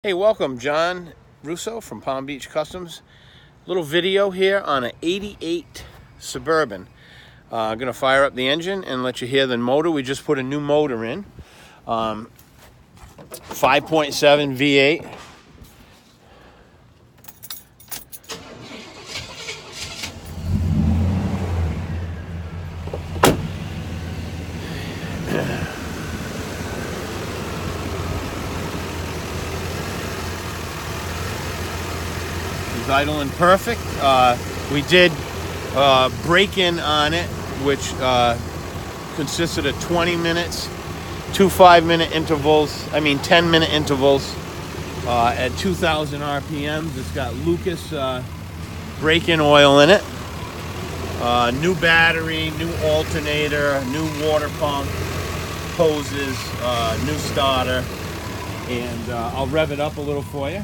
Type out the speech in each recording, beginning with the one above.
Hey, welcome, John Russo from Palm Beach Customs. Little video here on an 88 Suburban. I'm going to fire up the engine and let you hear the motor. We just put a new motor in. 5.7 V8. He's idling perfect. We did break-in on it, which consisted of 20 minutes, 2 5-minute intervals, 10-minute intervals at 2,000 RPMs. It's got Lucas break-in oil in it. New battery, new alternator, new water pump, hoses, new starter, and I'll rev it up a little for you.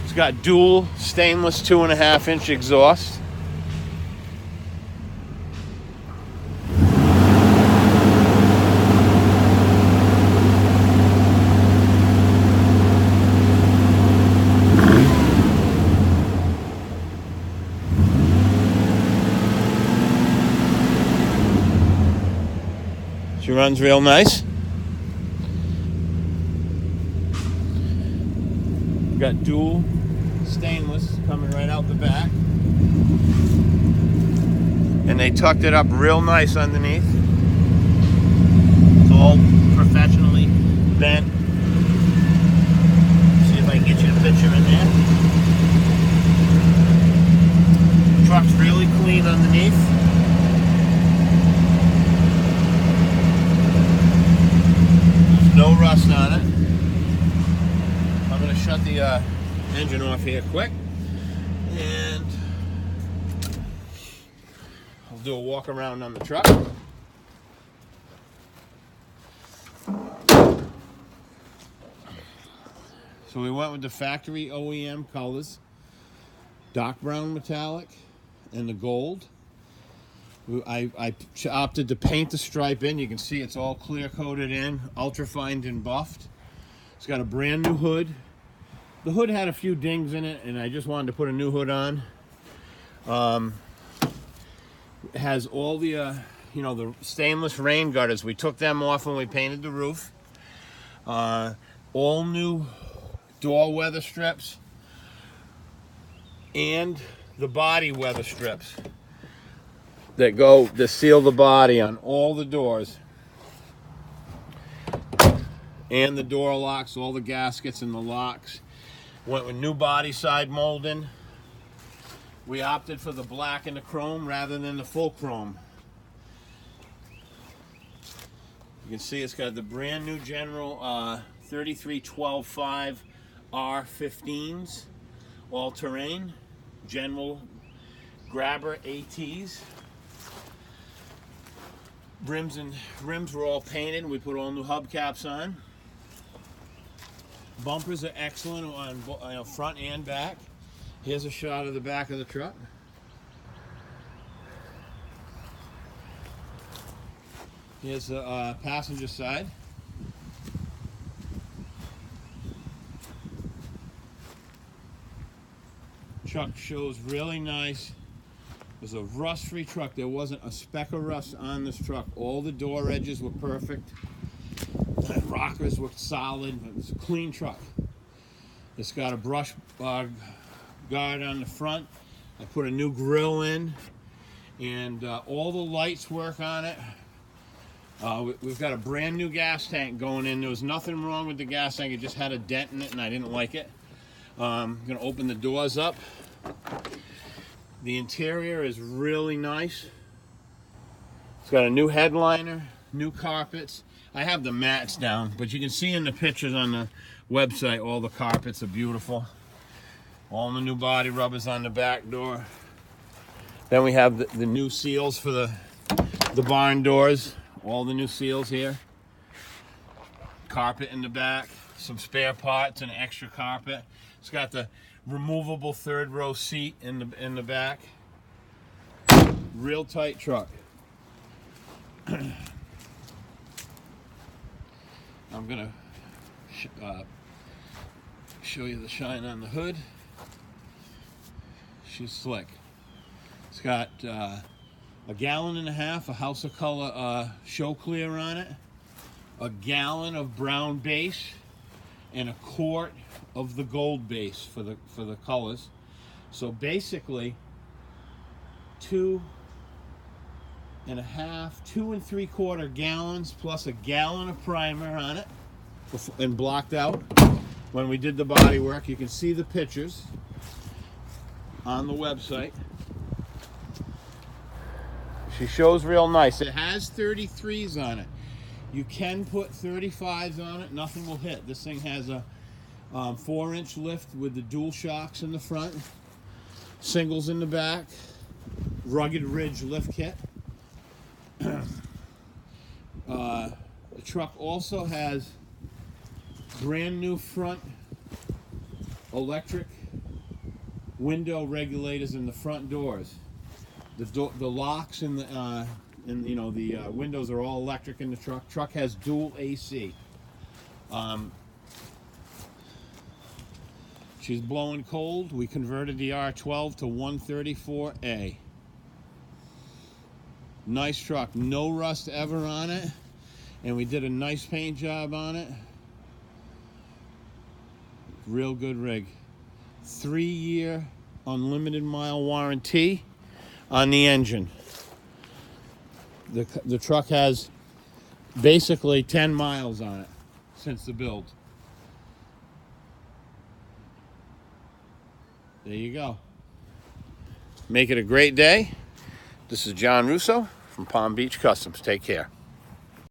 It's got dual stainless 2.5-inch exhaust. She runs real nice. Got dual stainless coming right out the back. And they tucked it up real nice underneath. It's all professionally bent. See if I can get you a picture in there. The truck's really clean underneath. No rust on it. I'm going to shut the engine off here quick, and I'll do a walk around on the truck. So we went with the factory OEM colors, dark brown metallic and the gold. I opted to paint the stripe in. You can see it's all clear coated in, ultra fine and buffed. It's got a brand new hood. The hood had a few dings in it, and I just wanted to put a new hood on. It has all the the stainless rain gutters. We took them off when we painted the roof. All new door weather strips and the body weather strips that seal the body on all the doors, and the door locks, all the gaskets and the locks. Went with new body side molding. We opted for the black and the chrome rather than the full chrome. You can see it's got the brand new General 3312.5 R15s, all-terrain, General Grabber ATs. Rims were all painted. We put all new hubcaps on. Bumpers are excellent on front and back. Here's a shot of the back of the truck. Here's the passenger side. Truck shows really nice. It was a rust-free truck. There wasn't a speck of rust on this truck. All the door edges were perfect. The rockers were solid. It was a clean truck. It's got a brush guard on the front. I put a new grill in, and all the lights work on it. We've got a brand new gas tank going in. There was nothing wrong with the gas tank. It just had a dent in it, and I didn't like it. I'm going to open the doors up. The interior is really nice. It's got a new headliner, new carpets. I have the mats down, but you can see in the pictures on the website, all the carpets are beautiful. All the new body rubbers on the back door. Then we have the new seals for the barn doors. All the new seals here. Carpet in the back, some spare parts and extra carpet. It's got the removable third row seat in the back. Real tight truck. I'm gonna show you the shine on the hood. She's slick. It's got a gallon and a half of House of Color show clear on it, a gallon of brown base, and a quart of the gold base for the colors. So basically 2 and 3/4 gallons plus a gallon of primer on it, and blocked out. When we did the body work, you can see the pictures on the website. She shows real nice. It has 33s on it. You can put 35s on it, nothing will hit. This thing has a 4-inch lift with the dual shocks in the front, singles in the back, rugged ridge lift kit. The truck also has brand new front electric window regulators in the front doors. The locks and the windows are all electric in the truck. Truck has dual AC. She's blowing cold. We converted the R12 to 134A. Nice truck, no rust ever on it, and we did a nice paint job on it. Real good rig. 3-year unlimited mile warranty on the engine. The truck has basically 10 miles on it since the build. There you go. Make it a great day. This is John Russo from Palm Beach Customs. Take care.